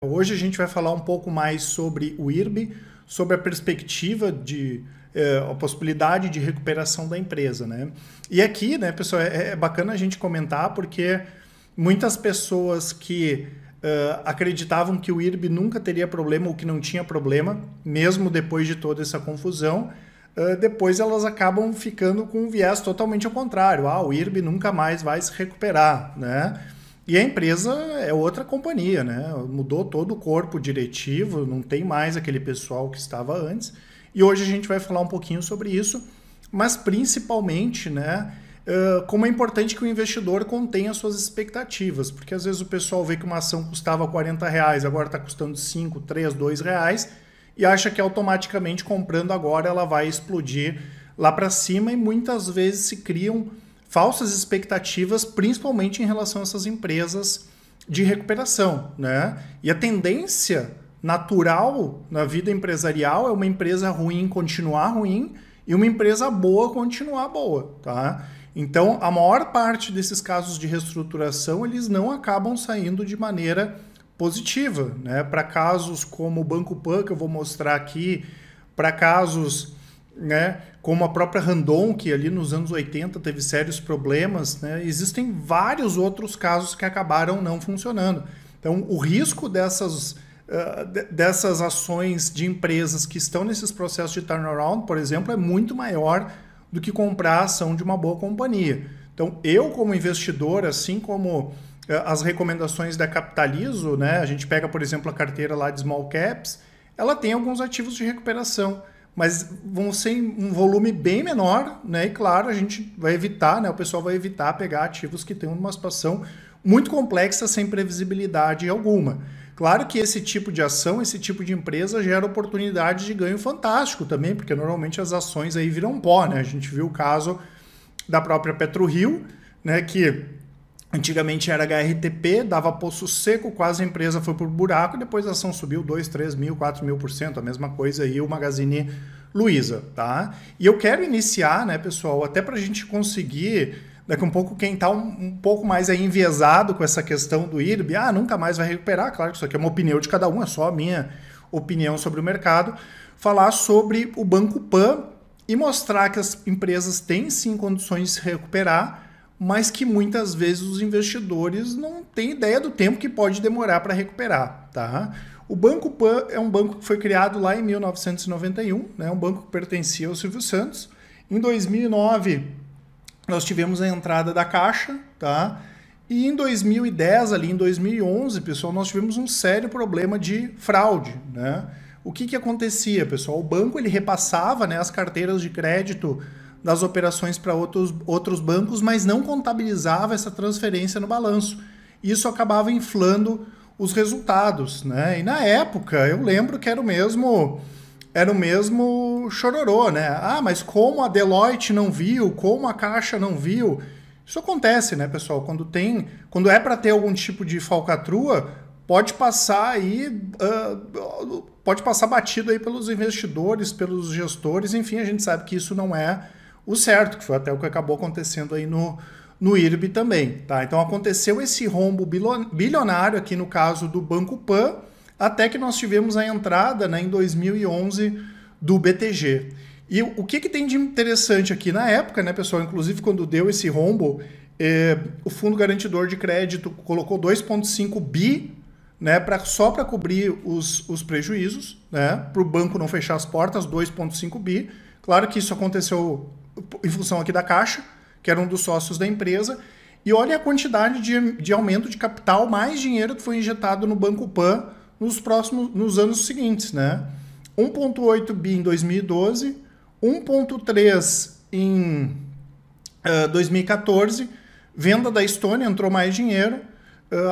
Hoje a gente vai falar um pouco mais sobre o IRB, sobre a perspectiva de a possibilidade de recuperação da empresa, né? E aqui, né, pessoal, é bacana a gente comentar porque muitas pessoas que acreditavam que o IRB nunca teria problema ou que não tinha problema, mesmo depois de toda essa confusão, depois elas acabam ficando com um viés totalmente ao contrário. O IRB nunca mais vai se recuperar, né? E a empresa é outra companhia, né? Mudou todo o corpo diretivo, não tem mais aquele pessoal que estava antes. E hoje a gente vai falar um pouquinho sobre isso, mas principalmente, né, como é importante que o investidor contenha suas expectativas, porque às vezes o pessoal vê que uma ação custava R$40, agora está custando 5, 3, R$2 e acha que automaticamente comprando agora ela vai explodir lá para cima e muitas vezes se criam falsas expectativas, principalmente em relação a essas empresas de recuperação, né? E a tendência natural na vida empresarial é uma empresa ruim continuar ruim e uma empresa boa continuar boa, tá? Então, a maior parte desses casos de reestruturação, eles não acabam saindo de maneira positiva, né? Para casos como o Banco Pan, que eu vou mostrar aqui, para casos, né, como a própria Randon, que ali nos anos 80 teve sérios problemas, né, existem vários outros casos que acabaram não funcionando. Então, o risco dessas ações de empresas que estão nesses processos de turnaround, por exemplo, é muito maior do que comprar a ação de uma boa companhia. Então, eu como investidor, assim como as recomendações da Capitalizo, né, a gente pega, por exemplo, a carteira lá de Small Caps, ela tem alguns ativos de recuperação, mas vão ser em um volume bem menor, né? E claro, a gente vai evitar, né? O pessoal vai evitar pegar ativos que têm uma situação muito complexa, sem previsibilidade alguma. Claro que esse tipo de ação, esse tipo de empresa gera oportunidade de ganho fantástico também, porque normalmente as ações aí viram pó, né? A gente viu o caso da própria PetroRio, né? Que antigamente era HRTP, dava poço seco, quase a empresa foi por buraco, e depois a ação subiu 2, 3 mil, 4 mil%, a mesma coisa aí o Magazine Luiza, tá? E eu quero iniciar, né, pessoal, até para a gente conseguir, daqui um pouco, quem está um pouco mais aí enviesado com essa questão do IRB, nunca mais vai recuperar, claro que isso aqui é uma opinião de cada um, é só a minha opinião sobre o mercado, falar sobre o Banco Pan e mostrar que as empresas têm sim condições de se recuperar, mas que muitas vezes os investidores não têm ideia do tempo que pode demorar para recuperar, tá? O Banco Pan é um banco que foi criado lá em 1991, né? Um banco que pertencia ao Silvio Santos. Em 2009, nós tivemos a entrada da Caixa, tá? E em 2010, ali em 2011, pessoal, nós tivemos um sério problema de fraude, né? O que acontecia, pessoal? O banco ele repassava, né, as carteiras de crédito das operações para outros bancos, mas não contabilizava essa transferência no balanço. Isso acabava inflando os resultados, né? E na época, eu lembro que era o mesmo chororô, né? Mas como a Deloitte não viu, como a Caixa não viu? Isso acontece, né, pessoal? Quando é para ter algum tipo de falcatrua, pode passar aí, pode passar batido aí pelos investidores, pelos gestores, enfim, a gente sabe que isso não é o certo, que foi até o que acabou acontecendo aí no IRB também, tá? Então aconteceu esse rombo bilionário aqui no caso do Banco Pan, até que nós tivemos a entrada, né, em 2011 do BTG. E o que tem de interessante aqui na época, né, pessoal? Inclusive quando deu esse rombo, o Fundo Garantidor de Crédito colocou 2,5 bi, né, só para cobrir os prejuízos, né, para o banco não fechar as portas, 2,5 bi. Claro que isso aconteceu em função aqui da Caixa, que era um dos sócios da empresa, e olha a quantidade de aumento de capital, mais dinheiro que foi injetado no Banco Pan nos anos seguintes, né? 1,8 bi em 2012, 1,3 em 2014, venda da Estônia, entrou mais dinheiro,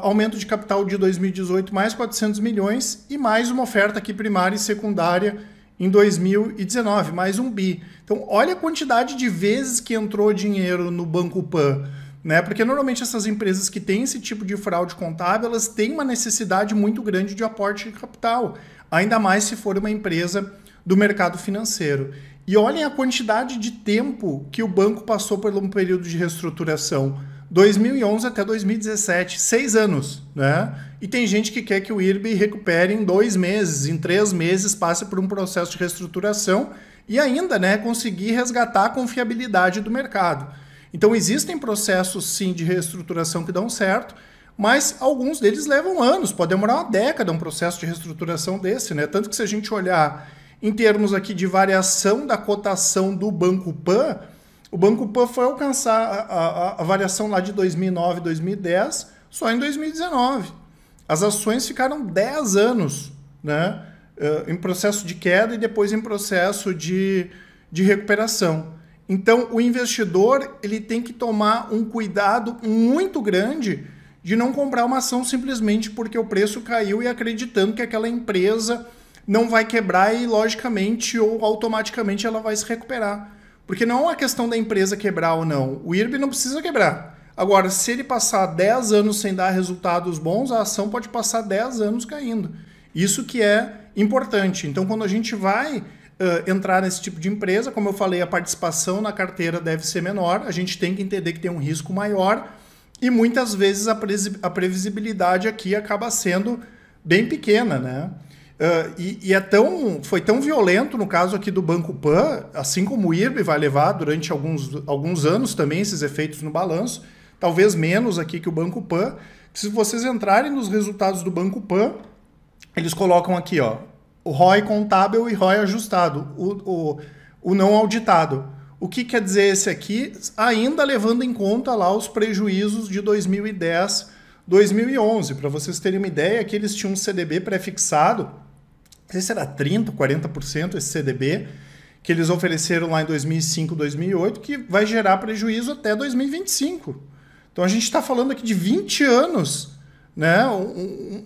aumento de capital de 2018, mais 400 milhões, e mais uma oferta aqui primária e secundária em 2019, mais 1 bi. Então, olha a quantidade de vezes que entrou dinheiro no Banco Pan, né? Porque normalmente essas empresas que têm esse tipo de fraude contábil, elas têm uma necessidade muito grande de aporte de capital, ainda mais se for uma empresa do mercado financeiro. E olhem a quantidade de tempo que o banco passou por um período de reestruturação. 2011 até 2017, 6 anos, né? E tem gente que quer que o IRB recupere em 2 meses, em 3 meses, passe por um processo de reestruturação e ainda, né, conseguir resgatar a confiabilidade do mercado. Então existem processos sim de reestruturação que dão certo, mas alguns deles levam anos, pode demorar uma década um processo de reestruturação desse, né? Tanto que se a gente olhar em termos aqui de variação da cotação do Banco Pan, o Banco Pan foi alcançar a variação lá de 2009, 2010 só em 2019. As ações ficaram 10 anos, né, em processo de queda e depois em processo de recuperação. Então, o investidor ele tem que tomar um cuidado muito grande de não comprar uma ação simplesmente porque o preço caiu e acreditando que aquela empresa não vai quebrar e, logicamente ou automaticamente, ela vai se recuperar. Porque não é uma questão da empresa quebrar ou não. O IRB não precisa quebrar. Agora, se ele passar 10 anos sem dar resultados bons, a ação pode passar 10 anos caindo. Isso que é importante. Então, quando a gente vai entrar nesse tipo de empresa, como eu falei, a participação na carteira deve ser menor, a gente tem que entender que tem um risco maior e muitas vezes a previsibilidade aqui acaba sendo bem pequena, né? Foi tão violento no caso aqui do Banco Pan, assim como o IRB vai levar durante alguns anos também esses efeitos no balanço, talvez menos aqui que o Banco Pan, que se vocês entrarem nos resultados do Banco Pan, eles colocam aqui, ó, o ROI contábil e ROI ajustado, o não auditado. O que quer dizer esse aqui? Ainda levando em conta lá os prejuízos de 2010, 2011. Para vocês terem uma ideia, que eles tinham um CDB pré-fixado, não sei se era 30%, 40% esse CDB, que eles ofereceram lá em 2005, 2008, que vai gerar prejuízo até 2025. Então a gente está falando aqui de 20 anos, né?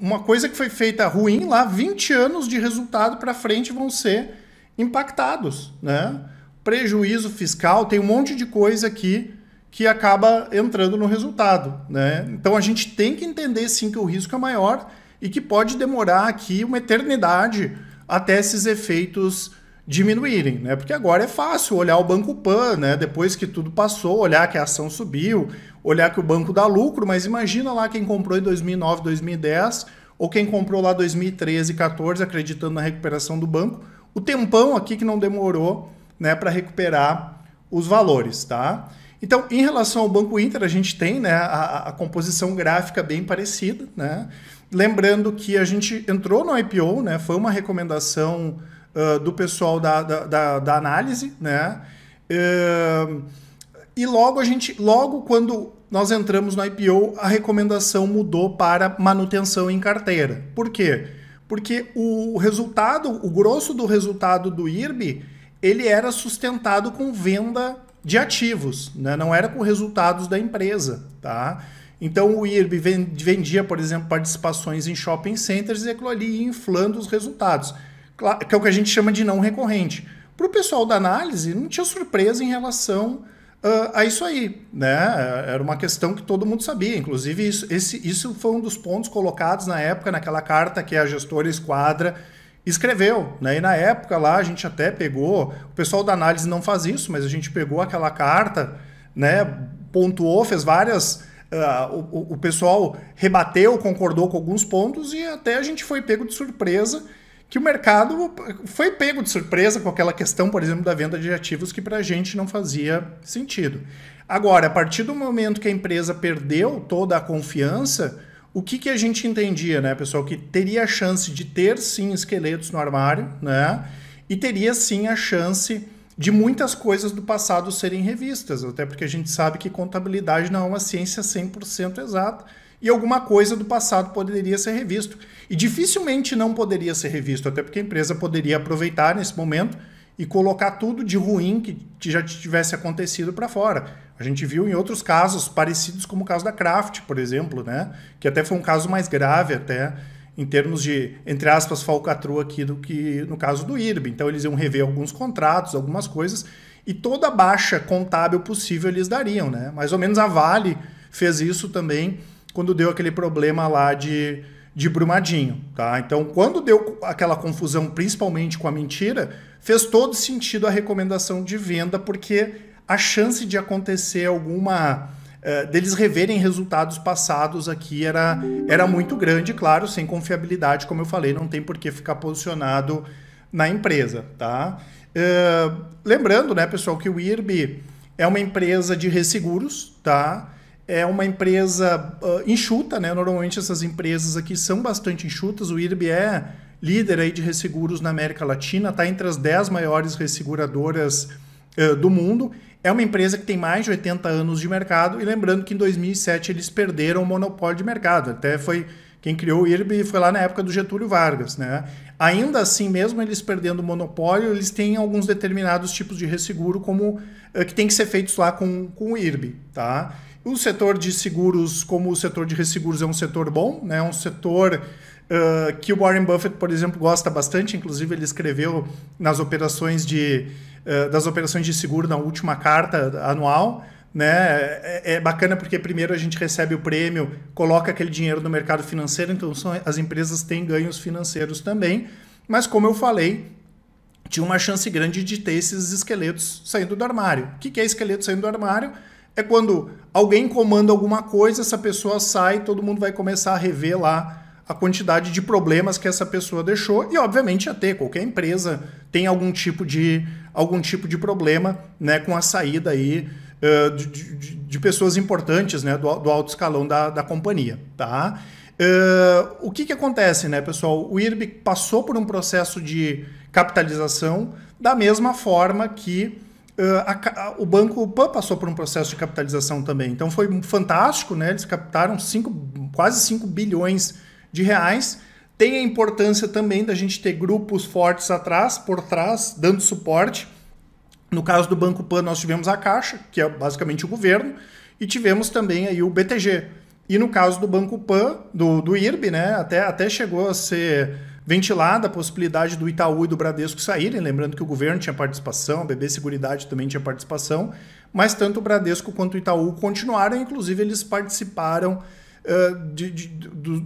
Uma coisa que foi feita ruim lá, 20 anos de resultado para frente vão ser impactados, né? Prejuízo fiscal, tem um monte de coisa aqui que acaba entrando no resultado, né? Então a gente tem que entender sim que o risco é maior e que pode demorar aqui uma eternidade até esses efeitos diminuírem, né? Porque agora é fácil olhar o Banco Pan, né? Depois que tudo passou, olhar que a ação subiu, olhar que o banco dá lucro, mas imagina lá quem comprou em 2009, 2010, ou quem comprou lá 2013, 14, acreditando na recuperação do banco, o tempão aqui que não demorou, né, para recuperar os valores, tá? Então, em relação ao Banco Inter, a gente tem, né, a composição gráfica bem parecida, né? Lembrando que a gente entrou no IPO, né? Foi uma recomendação do pessoal da análise, né? E logo quando nós entramos no IPO, a recomendação mudou para manutenção em carteira. Por quê? Porque o grosso do resultado do IRB, ele era sustentado com venda de ativos, né? Não era com resultados da empresa, tá? Então o IRB vendia, por exemplo, participações em shopping centers e aquilo ali ia inflando os resultados, que é o que a gente chama de não recorrente. Para o pessoal da análise, não tinha surpresa em relação a isso aí, né? Era uma questão que todo mundo sabia. Inclusive, isso foi um dos pontos colocados na época, naquela carta que a gestora Esquadra escreveu, né? E na época lá a gente até pegou, o pessoal da análise não faz isso, mas a gente pegou aquela carta, né? Pontuou, fez várias... o pessoal rebateu, concordou com alguns pontos e até a gente foi pego de surpresa que o mercado foi pego de surpresa com aquela questão, por exemplo, da venda de ativos que para a gente não fazia sentido. Agora, a partir do momento que a empresa perdeu toda a confiança, o que a gente entendia, né, pessoal? Que teria a chance de ter, sim, esqueletos no armário, né? E teria, sim, a chance de muitas coisas do passado serem revistas, até porque a gente sabe que contabilidade não é uma ciência 100% exata, e alguma coisa do passado poderia ser revisto. E dificilmente não poderia ser revisto, até porque a empresa poderia aproveitar nesse momento e colocar tudo de ruim que já tivesse acontecido para fora. A gente viu em outros casos parecidos, como o caso da Kraft, por exemplo, né? Que até foi um caso mais grave, até em termos de, entre aspas, falcatrua aqui do que no caso do IRB. Então eles iam rever alguns contratos, algumas coisas, e toda a baixa contábil possível eles dariam, né? Mais ou menos a Vale fez isso também quando deu aquele problema lá de Brumadinho, tá? Então, quando deu aquela confusão, principalmente com a mentira, fez todo sentido a recomendação de venda, porque a chance de acontecer alguma deles reverem resultados passados aqui era muito grande, claro, sem confiabilidade, como eu falei, não tem por que ficar posicionado na empresa, tá? Lembrando, né, pessoal, que o IRB é uma empresa de resseguros, tá? É uma empresa enxuta, né? Normalmente essas empresas aqui são bastante enxutas. O IRB é líder aí de resseguros na América Latina, está entre as 10 maiores resseguradoras do mundo. É uma empresa que tem mais de 80 anos de mercado e lembrando que em 2007 eles perderam o monopólio de mercado. Até foi quem criou o IRB foi lá na época do Getúlio Vargas, né? Ainda assim, mesmo eles perdendo o monopólio, eles têm alguns determinados tipos de resseguro como que tem que ser feitos lá com o IRB, tá? O setor de seguros, como o setor de resseguros, é um setor bom, né? Um setor que o Warren Buffett, por exemplo, gosta bastante. Inclusive, ele escreveu nas operações das operações de seguro na última carta anual. Né? É bacana porque primeiro a gente recebe o prêmio, coloca aquele dinheiro no mercado financeiro, então as empresas têm ganhos financeiros também. Mas como eu falei, tinha uma chance grande de ter esses esqueletos saindo do armário. O que é esqueleto saindo do armário? É quando alguém comanda alguma coisa, essa pessoa sai, todo mundo vai começar a rever lá a quantidade de problemas que essa pessoa deixou e, obviamente, qualquer empresa tem algum tipo de problema, né, com a saída aí de pessoas importantes, né, do alto escalão da companhia. Tá? O que acontece, né, pessoal? O IRB passou por um processo de capitalização da mesma forma que o Banco Pan passou por um processo de capitalização também. Então foi fantástico, né? Eles captaram quase 5 bilhões de reais. Tem a importância também da gente ter grupos fortes por trás, dando suporte. No caso do Banco Pan, nós tivemos a Caixa, que é basicamente o governo, e tivemos também aí o BTG. E no caso do Banco Pan, do IRB, né? Até chegou a ser ventilada a possibilidade do Itaú e do Bradesco saírem, lembrando que o governo tinha participação, a BB Seguridade também tinha participação, mas tanto o Bradesco quanto o Itaú continuaram, inclusive eles participaram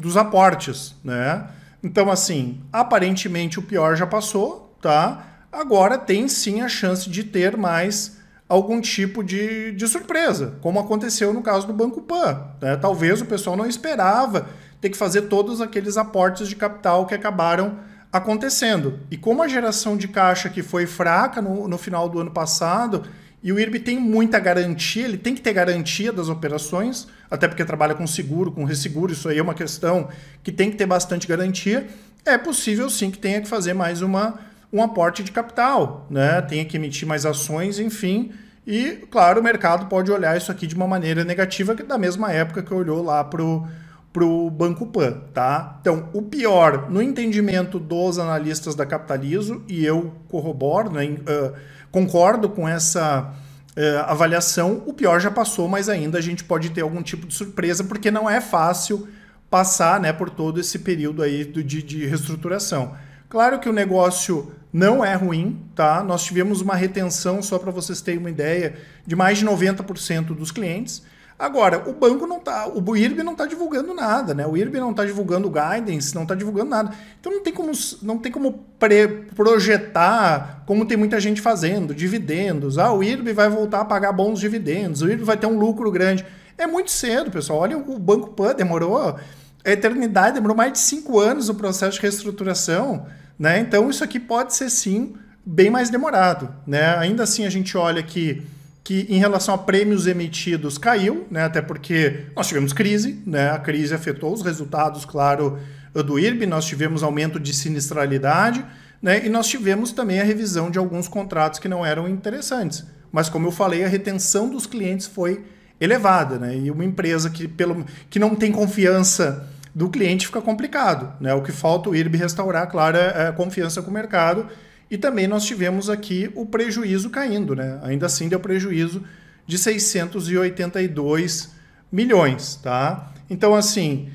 dos aportes, né? Então, assim, aparentemente o pior já passou, tá? Agora tem sim a chance de ter mais algum tipo de surpresa, como aconteceu no caso do Banco Pan, né? Talvez o pessoal não esperava ter que fazer todos aqueles aportes de capital que acabaram acontecendo. E como a geração de caixa que foi fraca no final do ano passado, e o IRB tem muita garantia, ele tem que ter garantia das operações, até porque trabalha com seguro, com resseguro, isso aí é uma questão que tem que ter bastante garantia, é possível sim que tenha que fazer mais um aporte de capital, né? Tenha que emitir mais ações, enfim. E, claro, o mercado pode olhar isso aqui de uma maneira negativa, que da mesma época que olhou lá para o Banco Pan, tá? Então, o pior, no entendimento dos analistas da Capitalizo, e eu corroboro, né, concordo com essa avaliação, o pior já passou, mas ainda a gente pode ter algum tipo de surpresa, porque não é fácil passar, né, por todo esse período aí de reestruturação. Claro que o negócio não é ruim, tá? Nós tivemos uma retenção, só para vocês terem uma ideia, de mais de 90% dos clientes. Agora, o IRB não está divulgando nada, né? O IRB não está divulgando guidance, não está divulgando nada. Então não tem como projetar, como tem muita gente fazendo, dividendos. O IRB vai voltar a pagar bons dividendos, o IRB vai ter um lucro grande. É muito cedo, pessoal. Olha, o Banco Pan demorou a eternidade, demorou mais de 5 anos o processo de reestruturação, né? Então isso aqui pode ser sim bem mais demorado, né? Ainda assim a gente olha que em relação a prêmios emitidos caiu, né? Até porque nós tivemos crise, né? A crise afetou os resultados, claro, do IRB, nós tivemos aumento de sinistralidade, né? E nós tivemos também a revisão de alguns contratos que não eram interessantes. Mas como eu falei, a retenção dos clientes foi elevada, né? E uma empresa que não tem confiança do cliente fica complicado, né? O que falta o IRB restaurar, claro, é a confiança com o mercado. E também nós tivemos aqui o prejuízo caindo, né? Ainda assim deu prejuízo de 682 milhões, tá? Então, assim,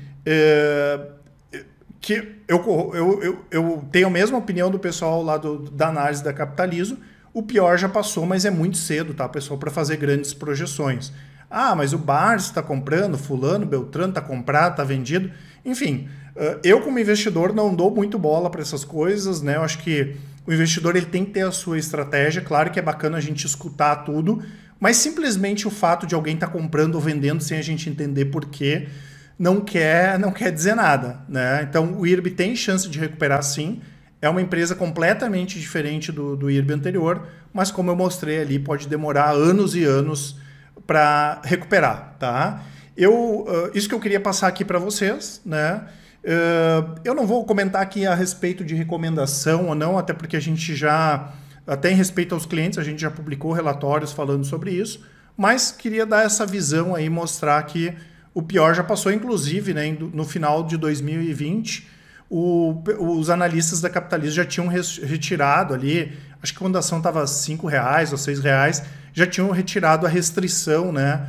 que eu tenho a mesma opinião do pessoal lá da análise da Capitalizo. O pior já passou, mas é muito cedo, tá, pessoal, para fazer grandes projeções. Mas o Barsi está comprando, fulano, Beltrano está comprado, está vendido. Enfim, eu como investidor não dou muito bola para essas coisas, né? Eu acho que o investidor ele tem que ter a sua estratégia. Claro que é bacana a gente escutar tudo, mas simplesmente o fato de alguém estar comprando ou vendendo sem a gente entender por quê não quer dizer nada, né? Então o IRB tem chance de recuperar sim, é uma empresa completamente diferente do IRB anterior, mas como eu mostrei ali, pode demorar anos e anos para recuperar, tá? Isso que eu queria passar aqui para vocês, né? Eu não vou comentar aqui a respeito de recomendação ou não, até porque a gente já, até em respeito aos clientes, a gente já publicou relatórios falando sobre isso, mas queria dar essa visão aí, mostrar que o pior já passou, inclusive, né, no final de 2020, os analistas da Capitalismo já tinham retirado ali, acho que quando a ação estava R$ 5 ou R$ 6, já tinham retirado a restrição, né,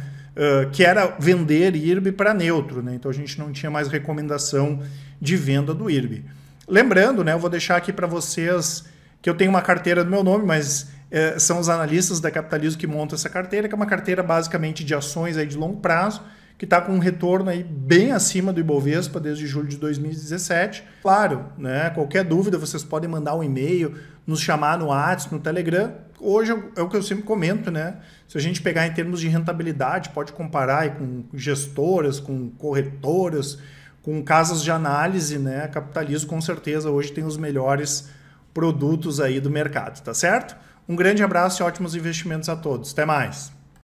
que era vender IRB para neutro, né? Então a gente não tinha mais recomendação de venda do IRB. Lembrando, né, eu vou deixar aqui para vocês que eu tenho uma carteira do meu nome, mas são os analistas da Capitalismo que montam essa carteira, que é uma carteira basicamente de ações aí de longo prazo, que está com um retorno aí bem acima do Ibovespa desde julho de 2017. Claro, né, qualquer dúvida vocês podem mandar um e-mail, nos chamar no WhatsApp, no Telegram. Hoje é o que eu sempre comento, né? Se a gente pegar em termos de rentabilidade, pode comparar aí com gestoras, com corretoras, com casas de análise, né? A Capitalismo com certeza hoje tem os melhores produtos aí do mercado, tá certo? Um grande abraço e ótimos investimentos a todos. Até mais!